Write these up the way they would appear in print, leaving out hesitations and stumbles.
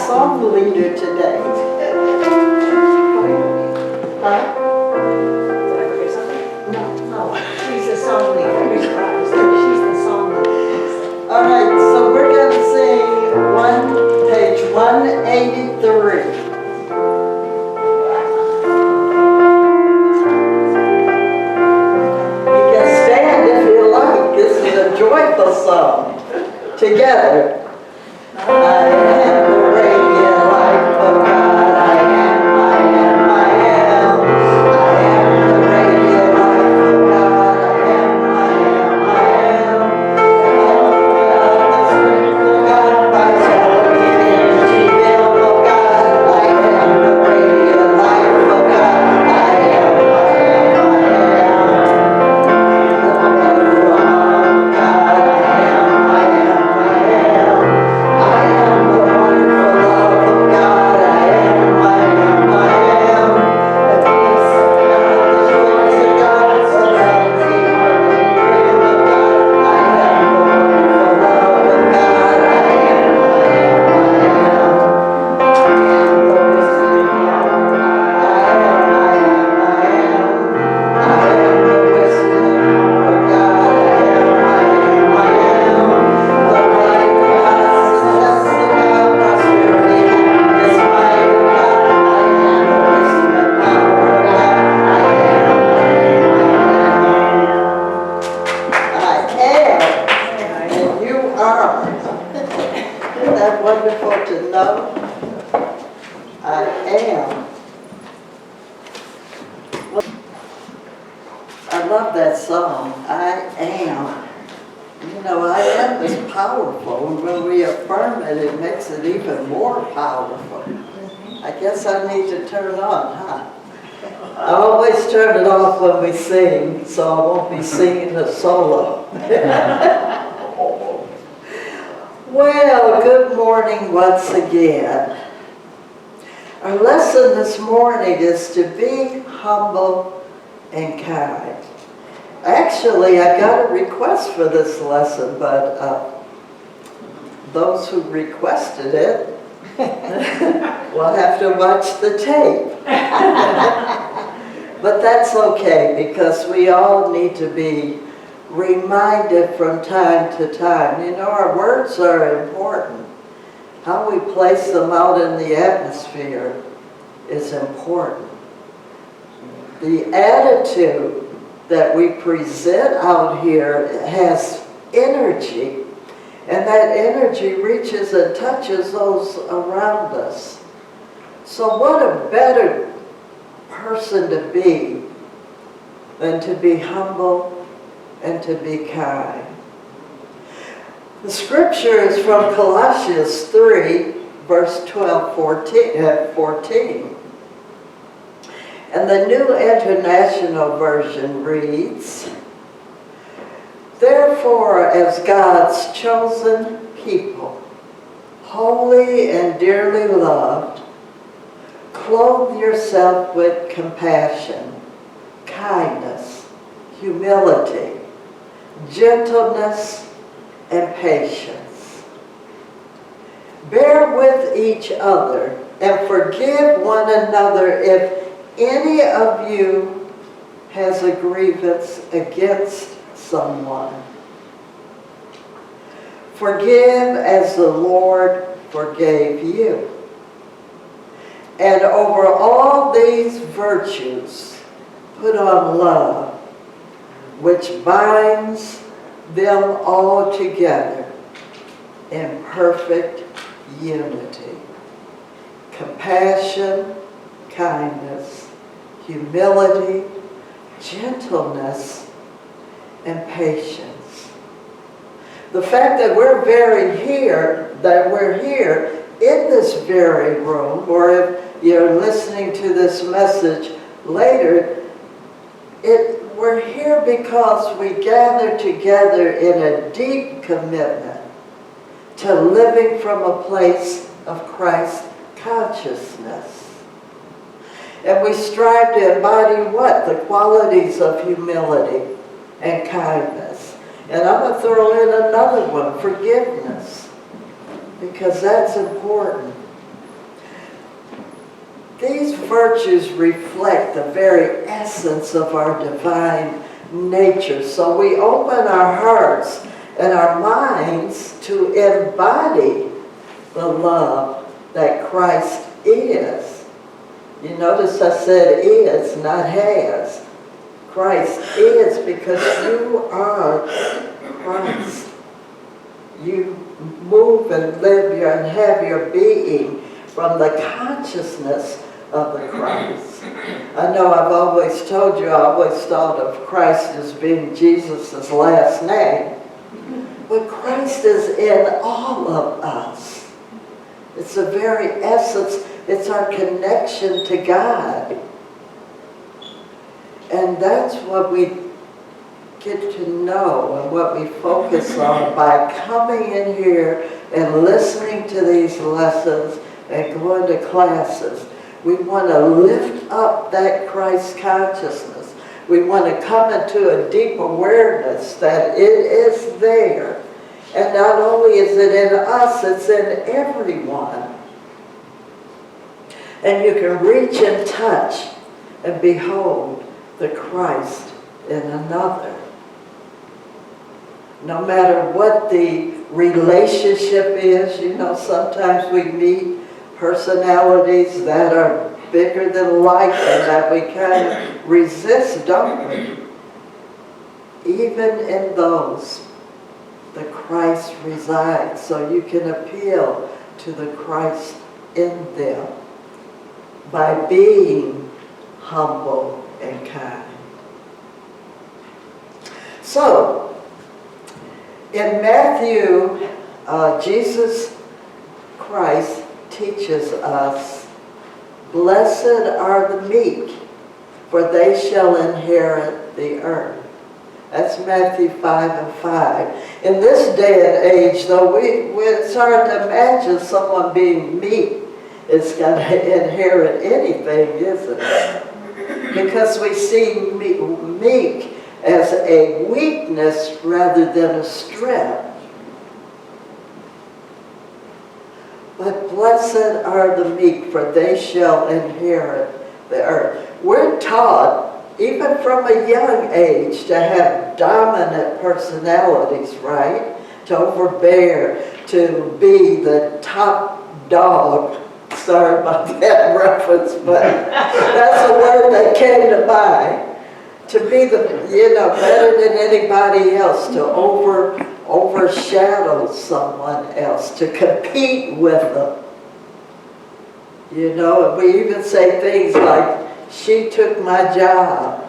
song leader today. Huh? Did I forget something? No. She's the song leader. She's the song leader. All right, so we're going to sing page 183. You can stand if you like. This is a joyful song. Together. I am the radiant light of God. I am, I am, I am. I am the radiant light of God. I am, I am, I am. The strength of God, vitality, energy, will of God. I am the radiant light of God. I am, I am, I am. The love of God. I am, I am, I am. I am the wonderful love of God. I am, I am, I am. The peace of God, the joys of God, serenity, harmony, freedom of God. I am the wonderful love of God. I am, I am, I am. I am the wisdom of God. I am, I am, I am. I am the wisdom of God. I am, I am, I am. The light of God, success of God, prosperity, happiness, might of God. I am the wisdom and power of God. I am, I am, I am. And you are. Isn't that wonderful to know? I am. I love that song. I am. You know, I am is powerful, and when we affirm it, it makes it even more powerful. I guess I need to turn it on, huh? I always turn it off when we sing, so I won't be singing a solo. Well, good morning once again. Our lesson this morning is to be humble and kind. Actually, I got a request for this lesson, but those who requested it will have to watch the tape. But that's okay, because we all need to be reminded from time to time. You know, our words are important. How we place them out in the atmosphere is important. The attitude that we present out here has energy, and that energy reaches and touches those around us. So what a better person to be than to be humble and to be kind. The scripture is from Colossians 3, verse 14. And the New International Version reads, "Therefore, as God's chosen people, holy and dearly loved, clothe yourself with compassion, kindness, humility, gentleness, and patience. Bear with each other and forgive one another if any of you has a grievance against someone. Forgive as the Lord forgave you. And over all these virtues, put on love, which binds them all together in perfect unity. Compassion, kindness, humility, gentleness, and patience." The fact that we're here in this very room, or if you're listening to this message later, we're here because we gather together in a deep commitment to living from a place of Christ consciousness. And we strive to embody what? The qualities of humility and kindness. And I'm going to throw in another one, forgiveness, because that's important. These virtues reflect the very essence of our divine nature. So we open our hearts and our minds to embody the love that Christ is. You notice I said is, not has. Christ is, because you are Christ. You move and live and have your being from the consciousness of the Christ. I know I've always told you, I always thought of Christ as being Jesus' last name. But Christ is in all of us. It's the very essence, it's our connection to God. And that's what we get to know and what we focus on by coming in here and listening to these lessons and going to classes. We want to lift up that Christ consciousness. We want to come into a deep awareness that it is there. And not only is it in us, it's in everyone. And you can reach and touch and behold the Christ in another. No matter what the relationship is, you know, sometimes we meet personalities that are bigger than life and that we kind of resist, don't we? Even in those, the Christ resides, so you can appeal to the Christ in them by being humble and kind. So, in Matthew, Jesus Christ teaches us, "Blessed are the meek, for they shall inherit the earth." That's Matthew 5:5. In this day and age, though, it's hard to imagine someone being meek is going to inherit anything, isn't it? Because we see meek as a weakness rather than a strength. But blessed are the meek, for they shall inherit the earth. We're taught, even from a young age, to have dominant personalities, right? To overbear, to be the top dog. Sorry about that reference, but that's a word that came to mind. To be the, better than anybody else, to overshadow someone else, to compete with them. And we even say things like, "She took my job."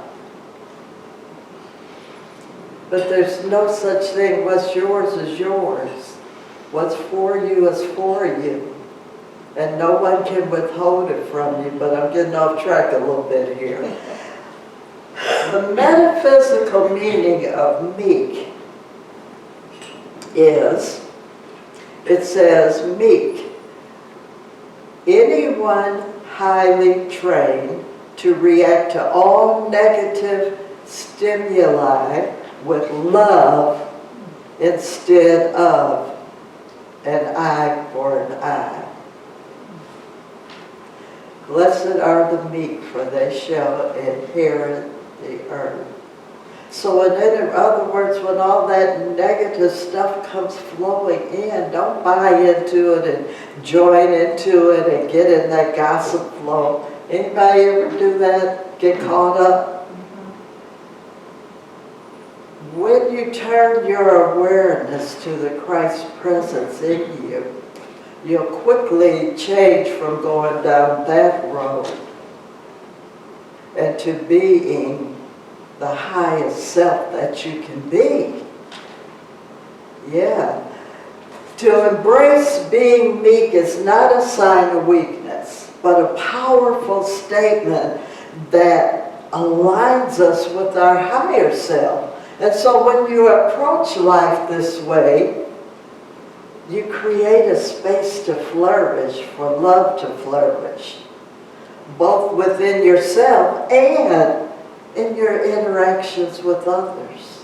But there's no such thing. What's yours is yours. What's for you is for you. And no one can withhold it from you, but I'm getting off track a little bit here. The metaphysical meaning of meek is, it says, meek, anyone highly trained to react to all negative stimuli with love instead of an eye for an eye. Blessed are the meek, for they shall inherit the earth. So in other words, when all that negative stuff comes flowing in, don't buy into it and join into it and get in that gossip flow. Anybody ever do that? Get caught up? When you turn your awareness to the Christ presence in you, you'll quickly change from going down that road and to being the highest self that you can be. Yeah. To embrace being meek is not a sign of weakness, but a powerful statement that aligns us with our higher self. And so when you approach life this way, you create a space to flourish, for love to flourish, both within yourself and in your interactions with others.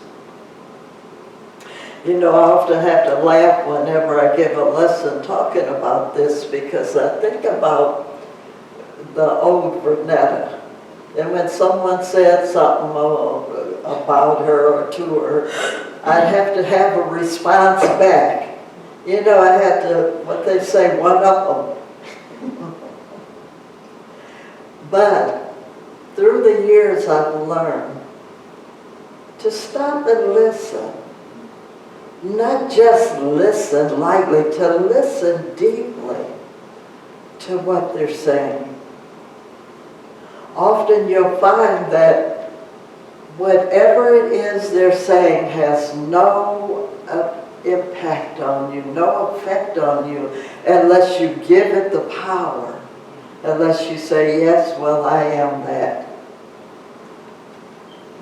I often have to laugh whenever I give a lesson talking about this, because I think about the old Vernetta. And when someone said something about her or to her, I'd have to have a response back. You know, I had to, what they say, one-up them. But through the years I've learned to stop and listen. Not just listen lightly, to listen deeply to what they're saying. Often you'll find that whatever it is they're saying has no impact on you, no effect on you, unless you give it the power, unless you say, yes, well, I am that.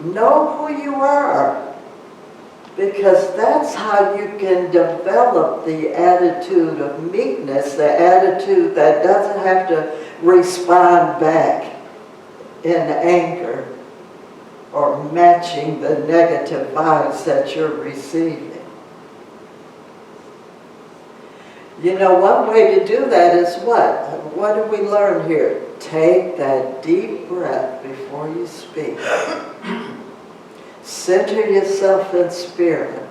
Know who you are, because that's how you can develop the attitude of meekness, the attitude that doesn't have to respond back in anger or matching the negative vibes that you're receiving. You know, one way to do that is what? What do we learn here? Take that deep breath before you speak. Center yourself in spirit.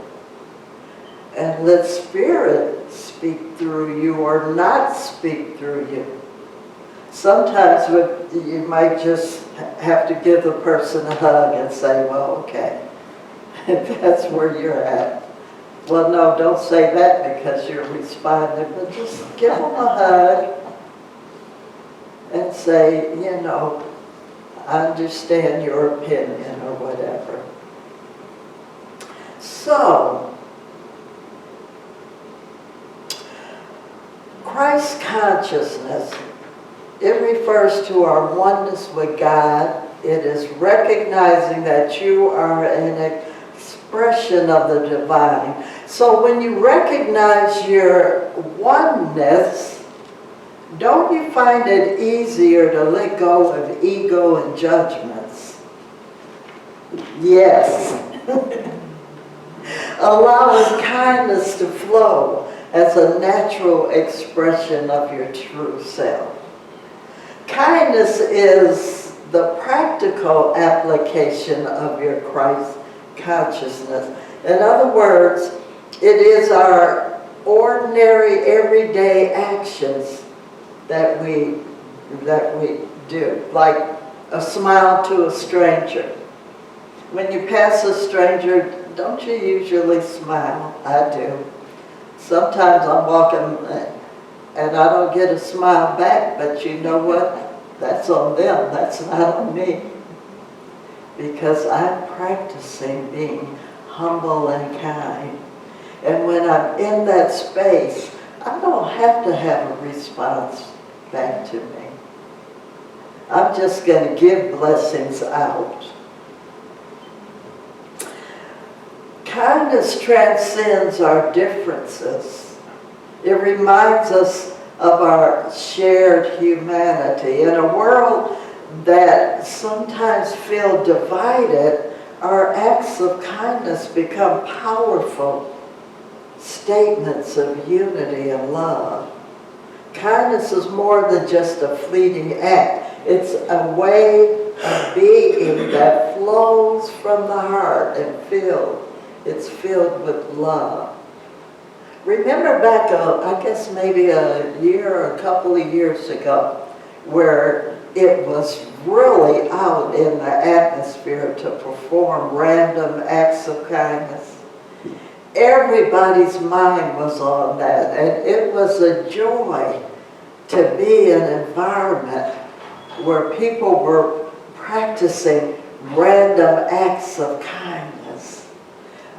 And let spirit speak through you or not speak through you. Sometimes you might just have to give the person a hug and say, well, okay, that's where you're at. Well, no, don't say that because you're responding, but just give them a hug and say, you know, I understand your opinion or whatever. So, Christ consciousness, it refers to our oneness with God. It is recognizing that you are an expression of the divine. So when you recognize your oneness, don't you find it easier to let go of ego and judgments? Yes. Allowing kindness to flow as a natural expression of your true self. Kindness is the practical application of your Christ consciousness. In other words, it is our ordinary, everyday actions that we do. Like a smile to a stranger. When you pass a stranger, don't you usually smile? I do. Sometimes I'm walking and I don't get a smile back, but you know what? That's on them, that's not on me. Because I'm practicing being humble and kind. And when I'm in that space, I don't have to have a response back to me. I'm just going to give blessings out. Kindness transcends our differences. It reminds us of our shared humanity. In a world that sometimes feels divided, our acts of kindness become powerful statements of unity and love. Kindness is more than just a fleeting act. It's a way of being that flows from the heart and it's filled with love. Remember back, I guess maybe a year or a couple of years ago, where it was really out in the atmosphere to perform random acts of kindness. Everybody's mind was on that, and it was a joy to be in an environment where people were practicing random acts of kindness.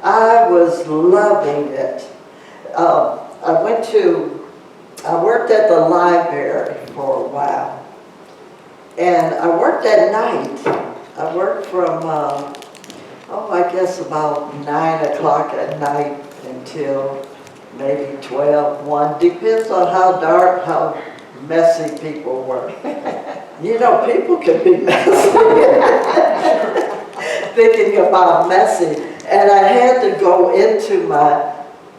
I was loving it. I worked at the library for a while, and I worked at night. I worked from, I guess about 9 o'clock at night until maybe 12, 1. Depends on how dark, how messy people were. You know, people can be messy. Thinking about messy. And I had to go into my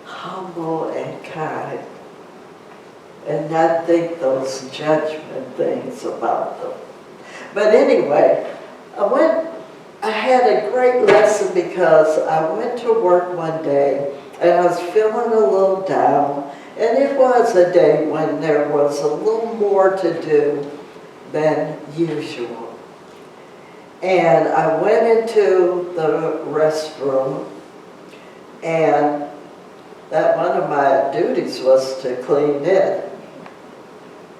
humble and kind. and not think those judgment things about them. But anyway, I had a great lesson because I went to work one day and I was feeling a little down, and it was a day when there was a little more to do than usual. And I went into the restroom, and that one of my duties was to clean it.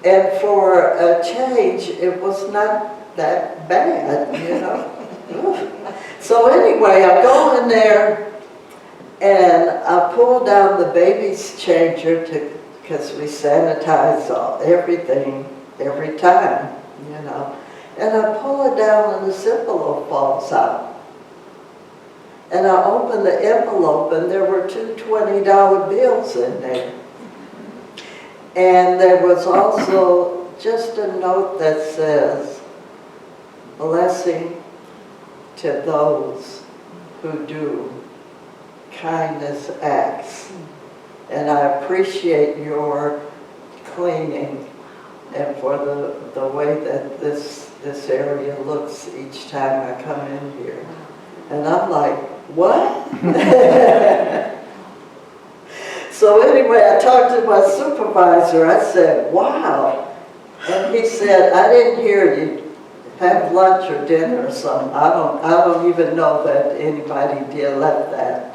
And for a change, it was not that bad, you know. So anyway, I go in there and I pull down the baby's changer because we sanitize everything every time, you know. And I pull it down and the envelope falls out. And I open the envelope and there were two $20 bills in there. And there was also just a note that says, "Blessing to those who do kindness acts. And I appreciate your cleaning and for the way that this area looks each time I come in here." And I'm like, what? So anyway, I talked to my supervisor. I said, wow. And he said, "I didn't hear you have lunch or dinner or something. I don't even know that anybody did left that."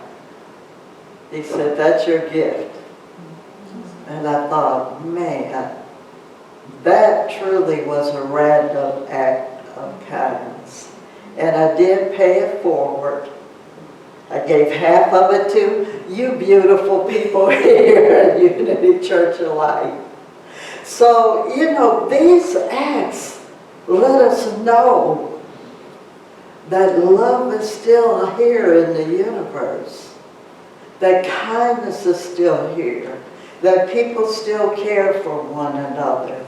He said, "That's your gift." And I thought, man, that truly was a random act of kindness. And I did pay it forward. I gave half of it to you beautiful people here at Unity Church of Light. So, you know, these acts let us know that love is still here in the universe, that kindness is still here, that people still care for one another.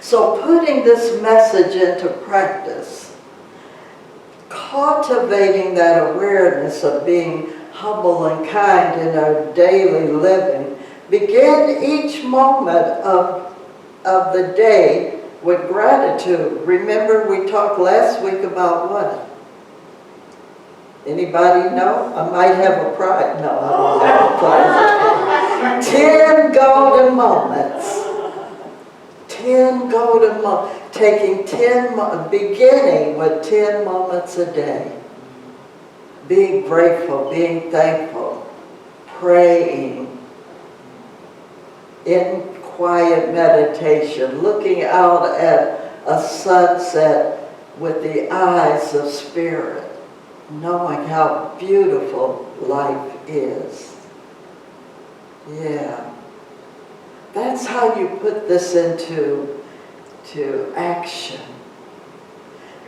So putting this message into practice, cultivating that awareness of being humble and kind in our daily living, begin each moment of the day with gratitude. Remember, we talked last week about what? Anybody know? I might have a prize. No, I don't have a prize. 10 golden moments. 10 golden moments. Taking 10, beginning with 10 moments a day. Being grateful, being thankful, praying, in quiet meditation, looking out at a sunset with the eyes of spirit, knowing how beautiful life is. Yeah. That's how you put this into action.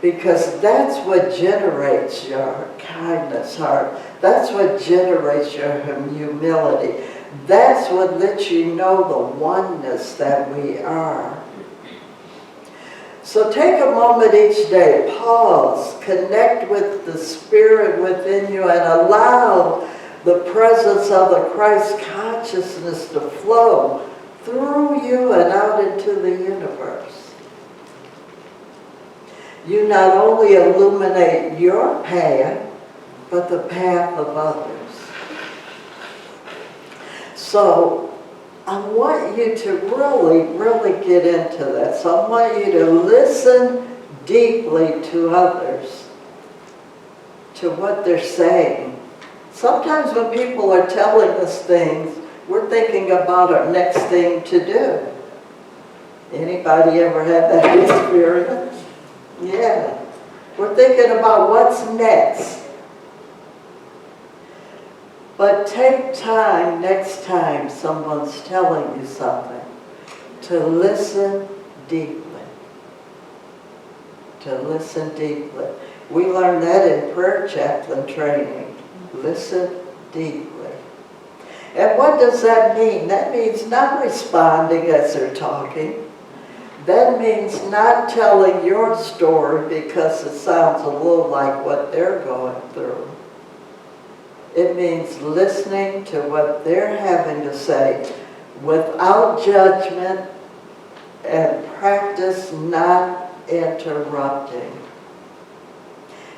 Because that's what generates your kindness heart. That's what generates your humility. That's what lets you know the oneness that we are. So take a moment each day, pause, connect with the Spirit within you, and allow the presence of the Christ consciousness to flow through you and out into the universe. You not only illuminate your path, but the path of others. So I want you to really get into that. So I want you to listen deeply to others, to what they're saying. Sometimes when people are telling us things, we're thinking about our next thing to do. Anybody ever had that experience? Yeah. We're thinking about what's next. But take time next time someone's telling you something to listen deeply. To listen deeply. We learned that in prayer chaplain training. Listen deeply. And what does that mean? That means not responding as they're talking. That means not telling your story because it sounds a little like what they're going through. It means listening to what they're having to say without judgment, and practice not interrupting.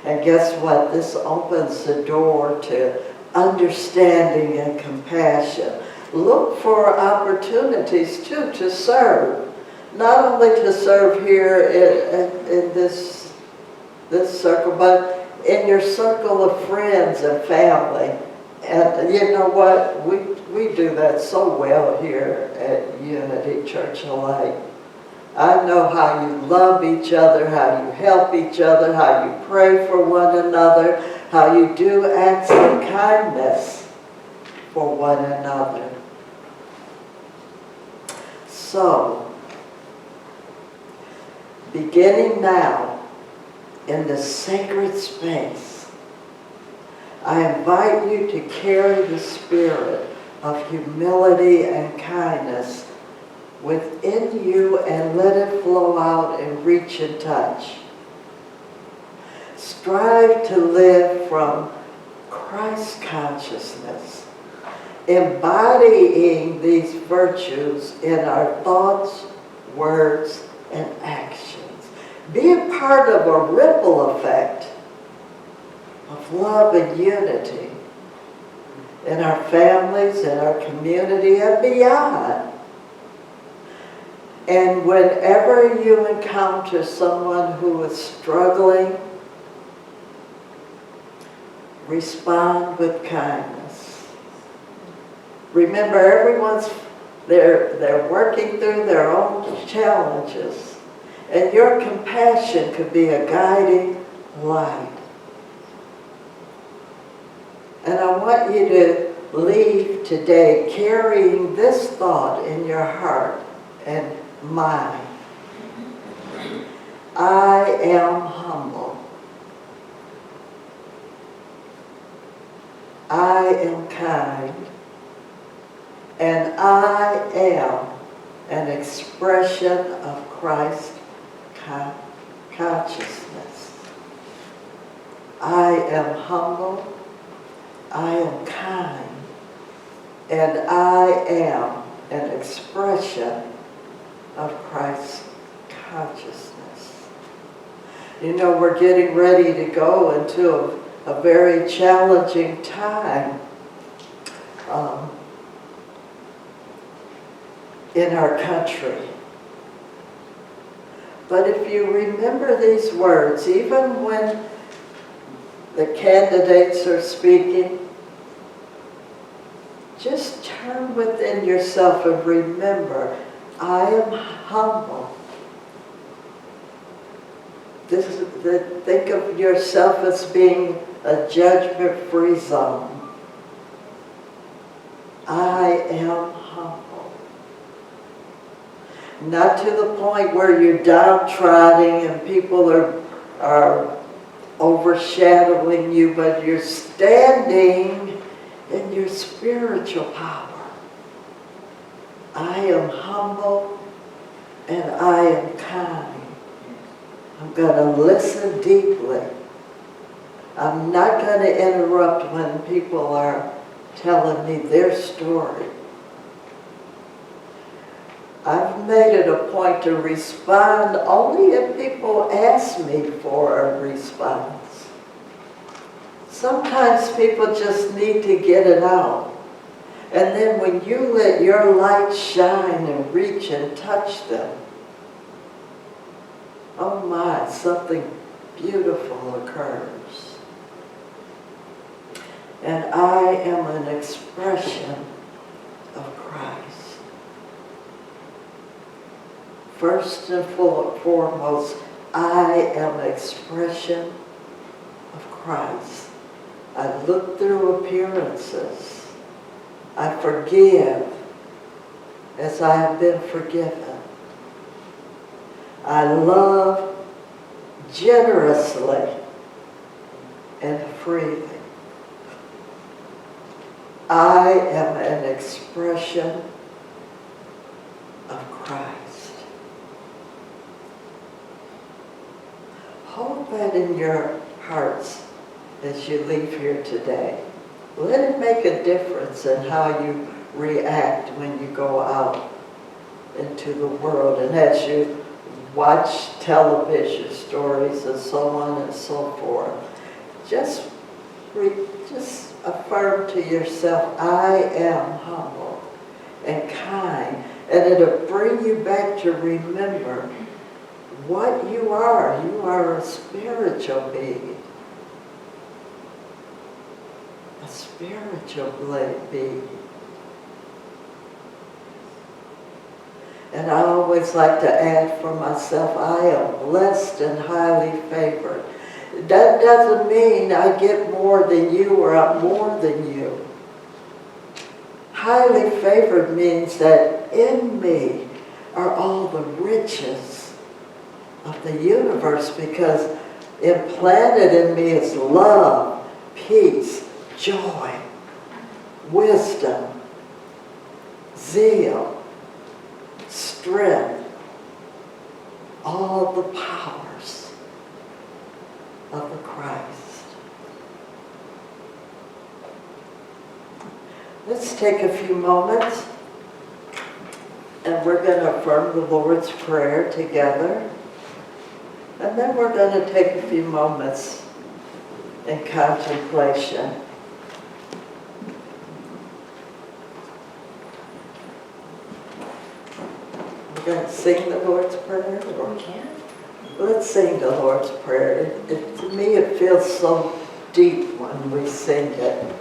And guess what? This opens the door to understanding and compassion. Look for opportunities too to serve. Not only to serve here in this circle, but in your circle of friends and family. And you know what? We do that so well here at Unity Church of Light. I know how you love each other, how you help each other, how you pray for one another, how you do acts of kindness for one another. So, beginning now in this sacred space, I invite you to carry the spirit of humility and kindness within you and let it flow out and reach and touch. Strive to live from Christ consciousness, embodying these virtues in our thoughts, words, and actions. Be a part of a ripple effect of love and unity in our families, in our community, and beyond. And whenever you encounter someone who is struggling, respond with kindness. Remember, they're working through their own challenges, and your compassion could be a guiding light. And I want you to leave today carrying this thought in your heart and mind. I am humble. I am kind. And I am an expression of Christ consciousness. I am humble. I am kind. And I am an expression of Christ's consciousness. You know, we're getting ready to go into a very challenging time in our country. But if you remember these words, even when the candidates are speaking, just turn within yourself and remember, I am humble. Think of yourself as being a judgment-free zone. I am humble. Not to the point where you're downtrodden and people are overshadowing you, but you're standing in your spiritual power. I am humble and I am kind. I'm going to listen deeply. I'm not going to interrupt when people are telling me their story. I've made it a point to respond only if people ask me for a response. Sometimes people just need to get it out. And then when you let your light shine and reach and touch them, oh my, something beautiful occurs. And I am an expression of Christ. First and foremost, I am an expression of Christ. I look through appearances. I forgive as I have been forgiven. I love generously and freely. I am an expression of Christ. Hold that in your hearts as you leave here today. Let it make a difference in how you react when you go out into the world, and as you watch television stories and so on and so forth. Just affirm to yourself, I am humble and kind, and it'll bring you back to remember what you are. You are a spiritual being. A spiritual being. And I always like to add for myself, I am blessed and highly favored. That doesn't mean I get more than you or I'm more than you. Highly favored means that in me are all the riches of the universe, because implanted in me is love, peace, joy, wisdom, zeal, strength, all the powers of the Christ. Let's take a few moments and we're going to affirm the Lord's Prayer together. And then we're going to take a few moments in contemplation. We're going to sing the Lord's Prayer? Or We can. let's sing the Lord's Prayer. To me, it feels so deep when we sing it.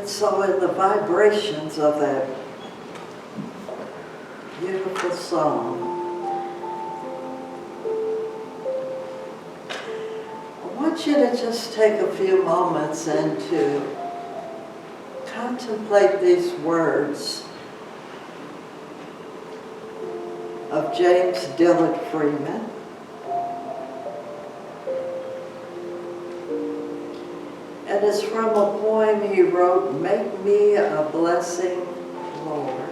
So in the vibrations of that beautiful song, I want you to just take a few moments and to contemplate these words of James Dillard Freeman. And it's from a poem he wrote, "Make me a blessing, Lord."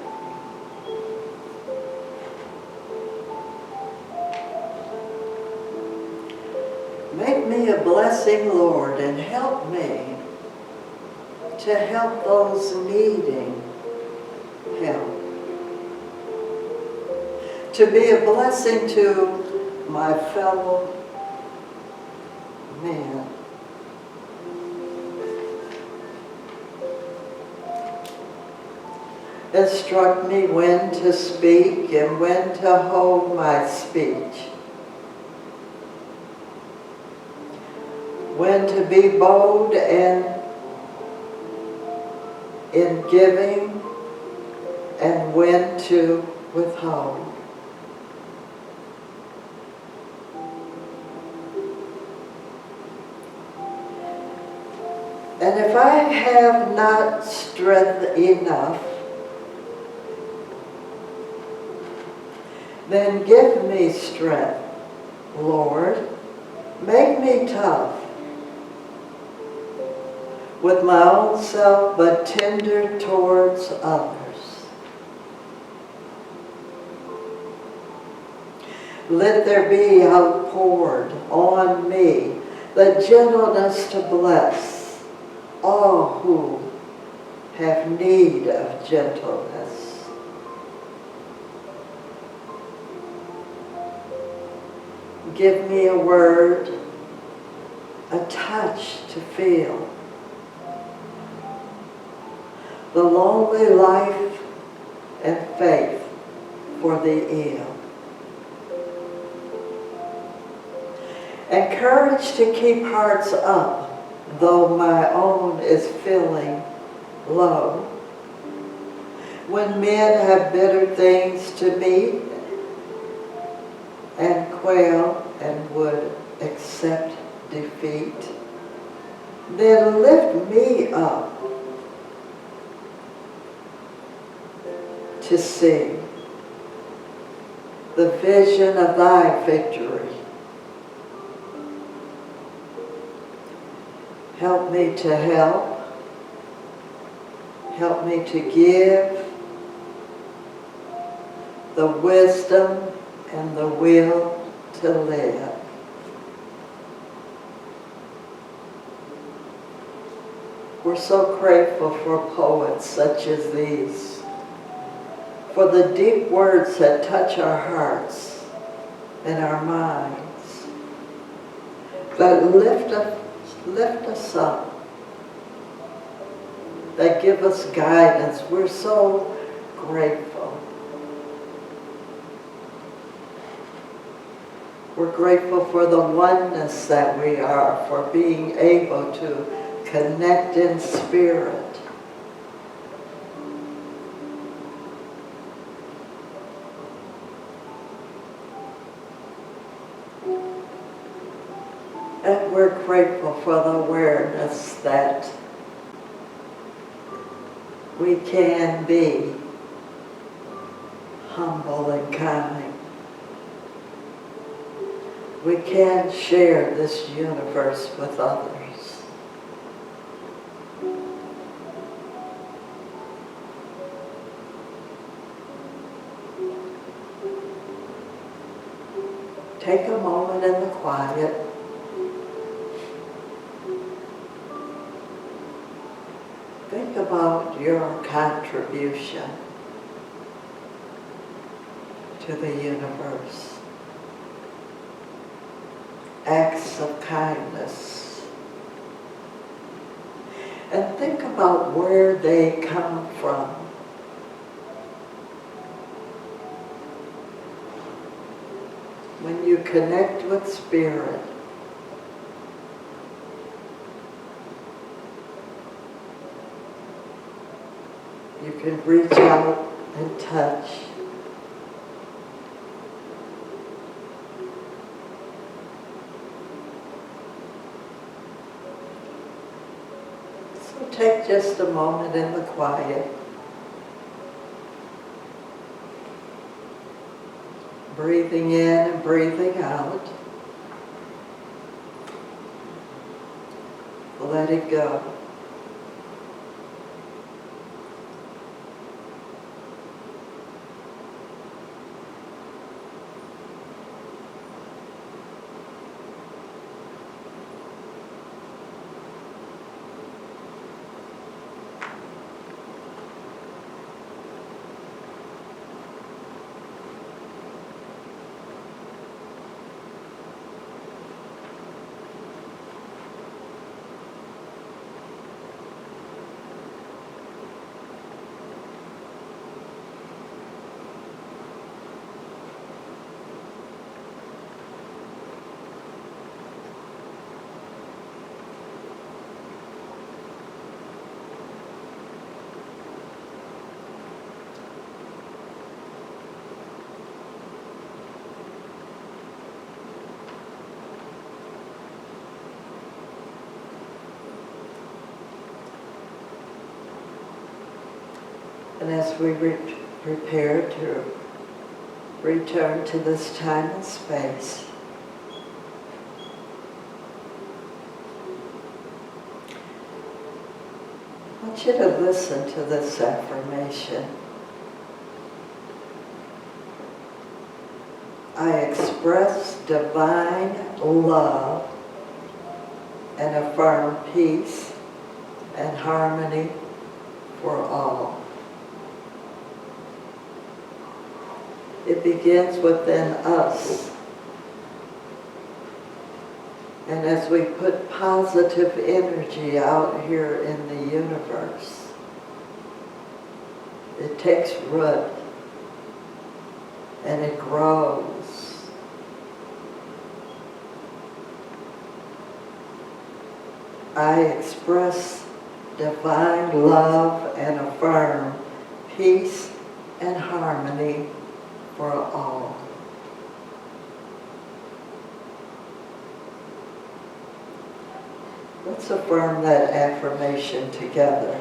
Make me a blessing, Lord, and help me to help those needing help. To be a blessing to my fellow man. It struck me when to speak and when to hold my speech. When to be bold and in giving and when to withhold. And if I have not strength enough, then give me strength, Lord. Make me tough with my own self, but tender towards others. Let there be outpoured on me the gentleness to bless all who have need of gentleness. Give me a word, a touch to feel the lonely life and faith for the ill. And courage to keep hearts up, though my own is feeling low. When men have bitter things to meet and quail and would accept defeat, then lift me up to see the vision of thy victory. Help me to help. Help me to give the wisdom and the will to live. We're so grateful for poets such as these, for the deep words that touch our hearts and our minds, that lift us up, that give us guidance. We're so grateful. We're grateful for the oneness that we are, for being able to connect in spirit. And we're grateful for the awareness that we can be humble and kind. We can share this universe with others. Take a moment in the quiet. Think about your contribution to the universe. Acts of kindness. And think about where they come from. When you connect with spirit, you can reach out and touch. So take just a moment in the quiet. Breathing in and breathing out. Let it go. And as we prepare to return to this time and space, I want you to listen to this affirmation. I express divine love and affirm peace and harmony for all. It begins within us. And as we put positive energy out here in the universe, it takes root and it grows. I express divine love and affirm peace and harmony for all. Let's affirm that affirmation together.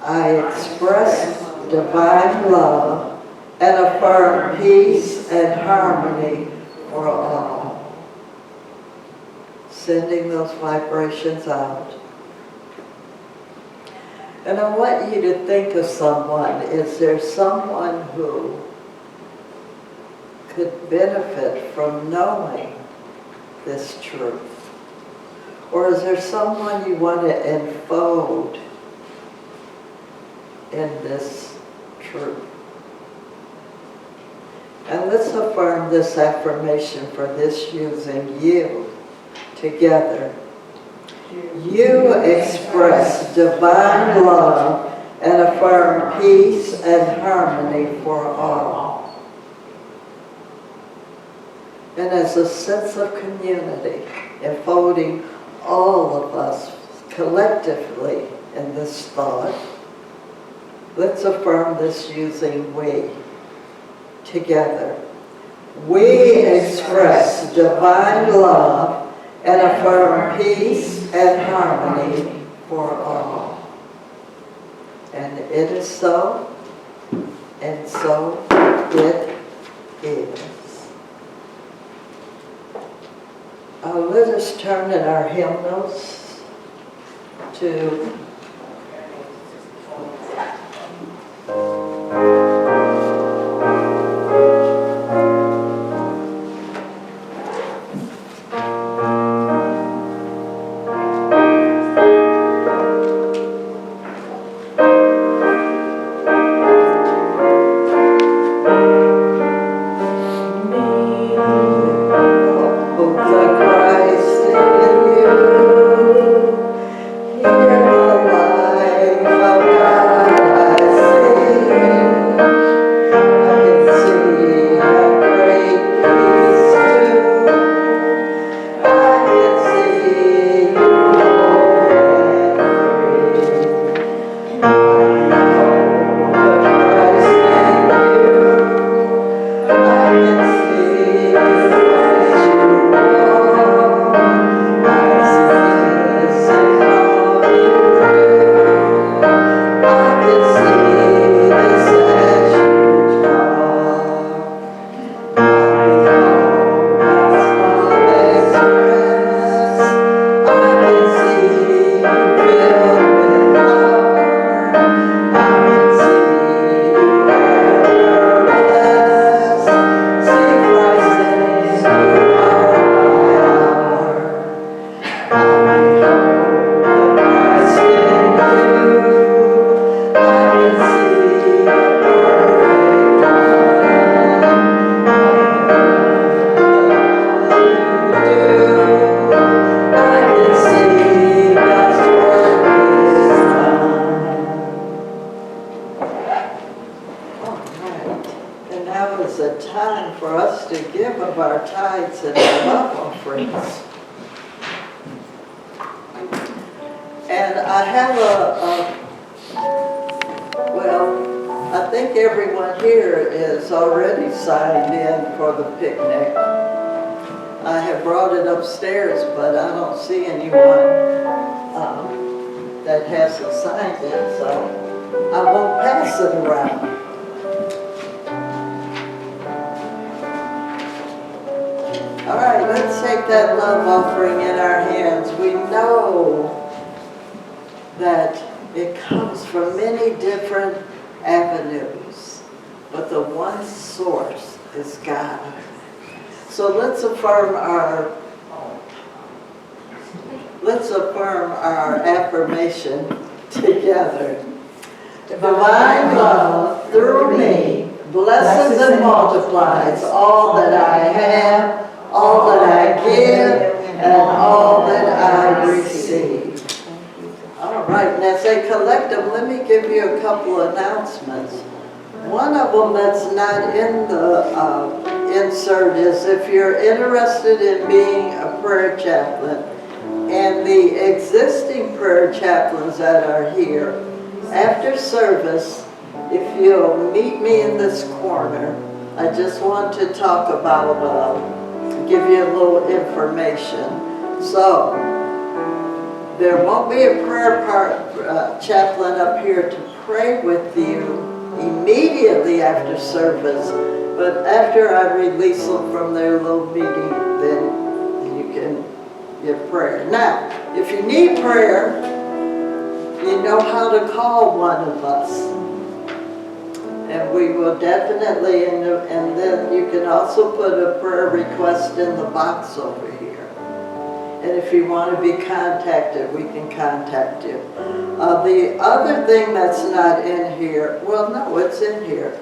I express divine love and affirm peace and harmony for all. Sending those vibrations out. And I want you to think of someone. Is there someone who could benefit from knowing this truth? Or is there someone you want to enfold in this truth? And let's affirm this affirmation for this using you together. You express divine love and affirm peace and harmony for all. And as a sense of community, enfolding all of us collectively in this thought, let's affirm this using we together. We express divine love and affirm peace and harmony for all. And it is so, and so it is. Let us turn in our hymnals to and I have I think everyone here is already signed in for the picnic. I have brought it upstairs, but I don't see anyone that hasn't signed in, so I won't pass it around. All right, let's take that love offering in our hands. We know that it comes from many different avenues, but the one source is God. So let's affirm our affirmation together. Divine love through me blesses and multiplies all that I have, all that I give, and all that I receive. All right, and as a collective, let me give you a couple announcements. One of them that's not in the insert is if you're interested in being a prayer chaplain, and the existing prayer chaplains that are here, after service, if you'll meet me in this corner, I just want to talk about, give you a little information. So, there won't be a prayer chaplain up here to pray with you immediately after service, but after I release them from their little meeting, then you can get prayer. Now, if you need prayer, you know how to call one of us. And we will definitely, and then you can also put a prayer request in the box over here. And if you want to be contacted, we can contact you. The other thing that's not in here, well, no, it's in here.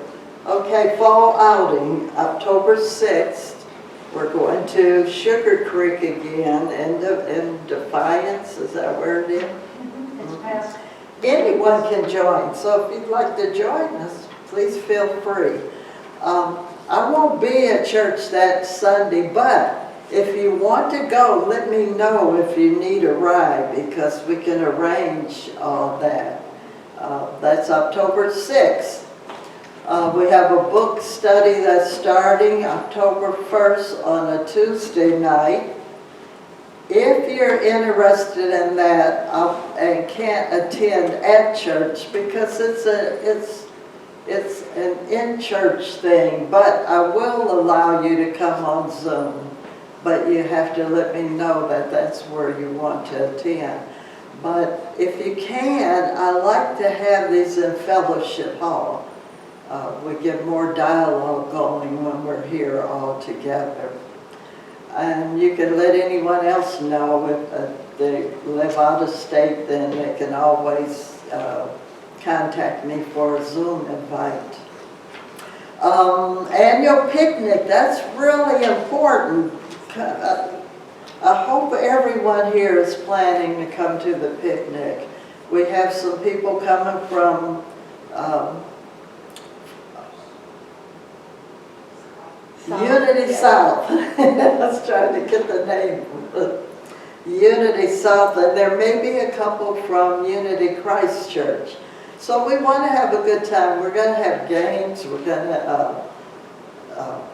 Okay, fall outing, October 6th. We're going to Sugar Creek again in Defiance, is that where it is? Anyone can join, so if you'd like to join us, please feel free. I won't be at church that Sunday, but if you want to go, let me know if you need a ride, because we can arrange all that. That's October 6th. We have a book study that's starting October 1st on a Tuesday night. If you're interested in that and can't attend at church, because it's an in-church thing, but I will allow you to come on Zoom. But you have to let me know that that's where you want to attend. But if you can, I like to have these in Fellowship Hall. We get more dialogue going when we're here all together. And you can let anyone else know if they live out of state, then they can always contact me for a Zoom invite. Annual picnic, that's really important. I hope everyone here is planning to come to the picnic. We have some people coming from Unity South. I was trying to get the name. Unity South, and there may be a couple from Unity Christ Church. So we want to have a good time. We're going to have games. We're going to,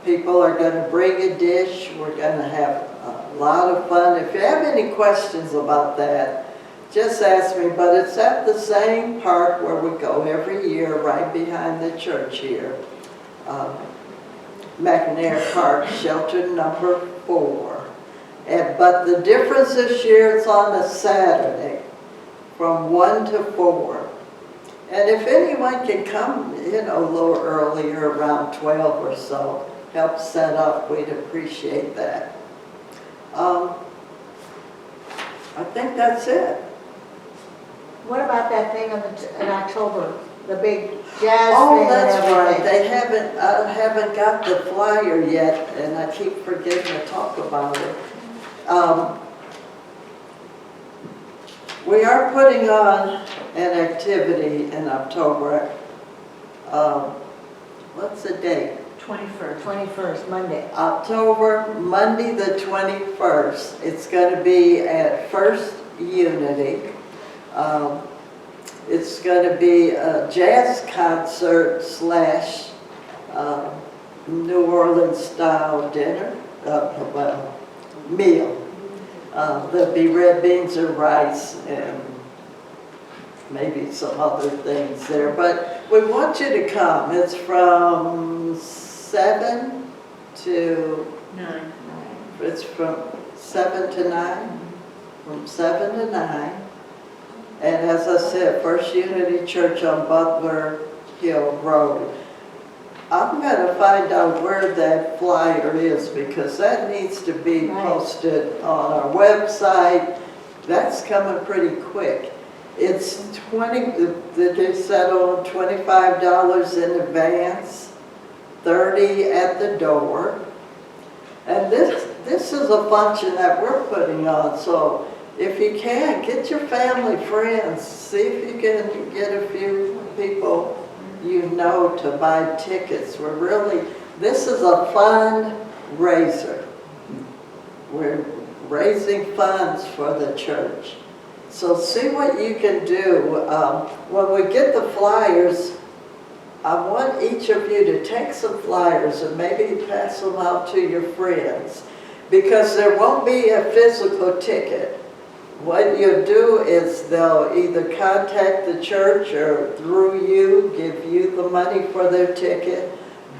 people are going to bring a dish. We're going to have a lot of fun. If you have any questions about that, just ask me. But it's at the same park where we go every year, right behind the church here. McNair Park, shelter number 4. But the difference this year, it's on a Saturday from 1 to 4. And if anyone can come, a little earlier, around 12 or so, help set up, we'd appreciate that. I think that's it. What about that thing in October, the big jazz Oh, thing? that's and right. everything? I haven't got the flyer yet, and I keep forgetting to talk about it. We are putting on an activity in October. What's the date? 21st, Monday. October, Monday the 21st. It's going to be at First Unity. It's going to be a jazz concert / New Orleans style dinner, meal. There'll be red beans and rice and maybe some other things there. But we want you to come. It's from 7 to 9. It's from 7 to 9, from 7 to 9. And as I said, First Unity Church on Butler Hill Road. I'm going to find out where that flyer is because that needs to be posted on our website. That's coming pretty quick. It's they said on $25 in advance, $30 at the door. And this is a function that we're putting on, so if you can, get your family, friends, see if you can get a few people you know to buy tickets. This is a fundraiser. We're raising funds for the church. So see what you can do. When we get the flyers, I want each of you to take some flyers and maybe pass them out to your friends, because there won't be a physical ticket. What you'll do is they'll either contact the church or through you, give you the money for their ticket,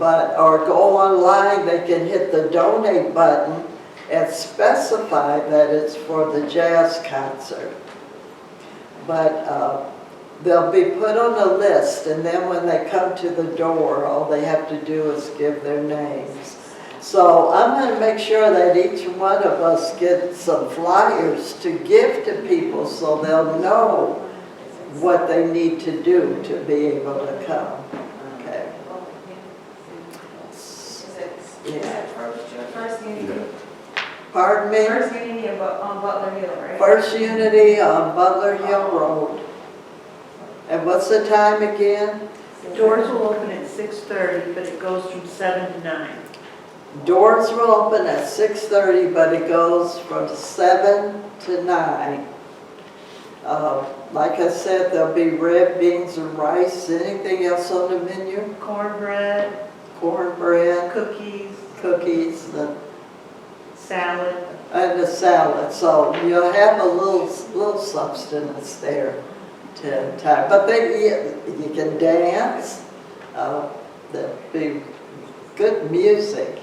or go online, they can hit the donate button and specify that it's for the jazz concert. But they'll be put on a list, and then when they come to the door, all they have to do is give their names. So I'm going to make sure that each one of us get some flyers to give to people so they'll know what they need to do to be able to come. Okay. Yeah. First Unity. Pardon me? First Unity on Butler Hill, right? First Unity on Butler Hill Road. And what's the time again? Doors will open at 6:30, but it goes from 7 to 9. Doors will open at 6:30, but it goes from 7 to 9. Like I said, there'll be red beans and rice. Anything else on the menu? Cornbread, Cornbread, cookies, the salad. and the salad. So you'll have a little substance there to time. But you can dance. There'll be good music.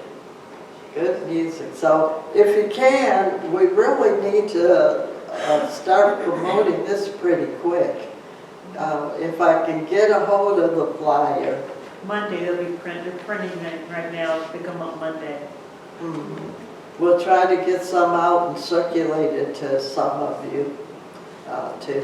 Good music. So if you can, we really need to start promoting this pretty quick. If I can get a hold of the flyer. Monday, they'll be printing it right now. They come up Monday. We'll try to get some out and circulate it to some of you to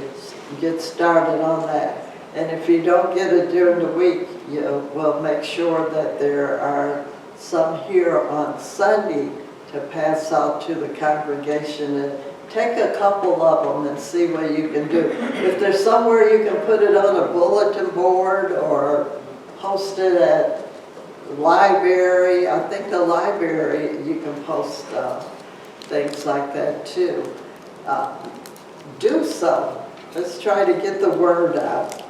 get started on that. And if you don't get it during the week, we'll make sure that there are some here on Sunday to pass out to the congregation, and take a couple of them and see what you can do. If there's somewhere you can put it on a bulletin board or post it at the library, I think the library you can post things like that too. Do so. Let's try to get the word out.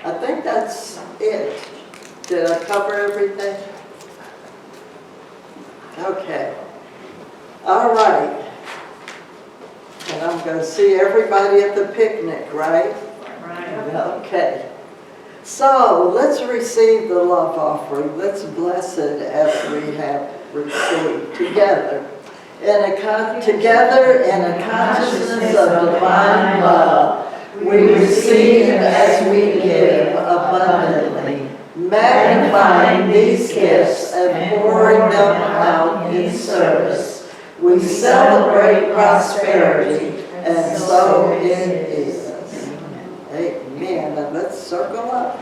I think that's it. Did I cover everything? Okay. All right. And I'm going to see everybody at the picnic, right? Right. Okay. So let's receive the love offering. Let's bless it as we have received together. Together in a consciousness of divine love, we receive as we give abundantly, magnifying these gifts and pouring them out in service. We celebrate prosperity, and so it is. Amen. And let's circle up.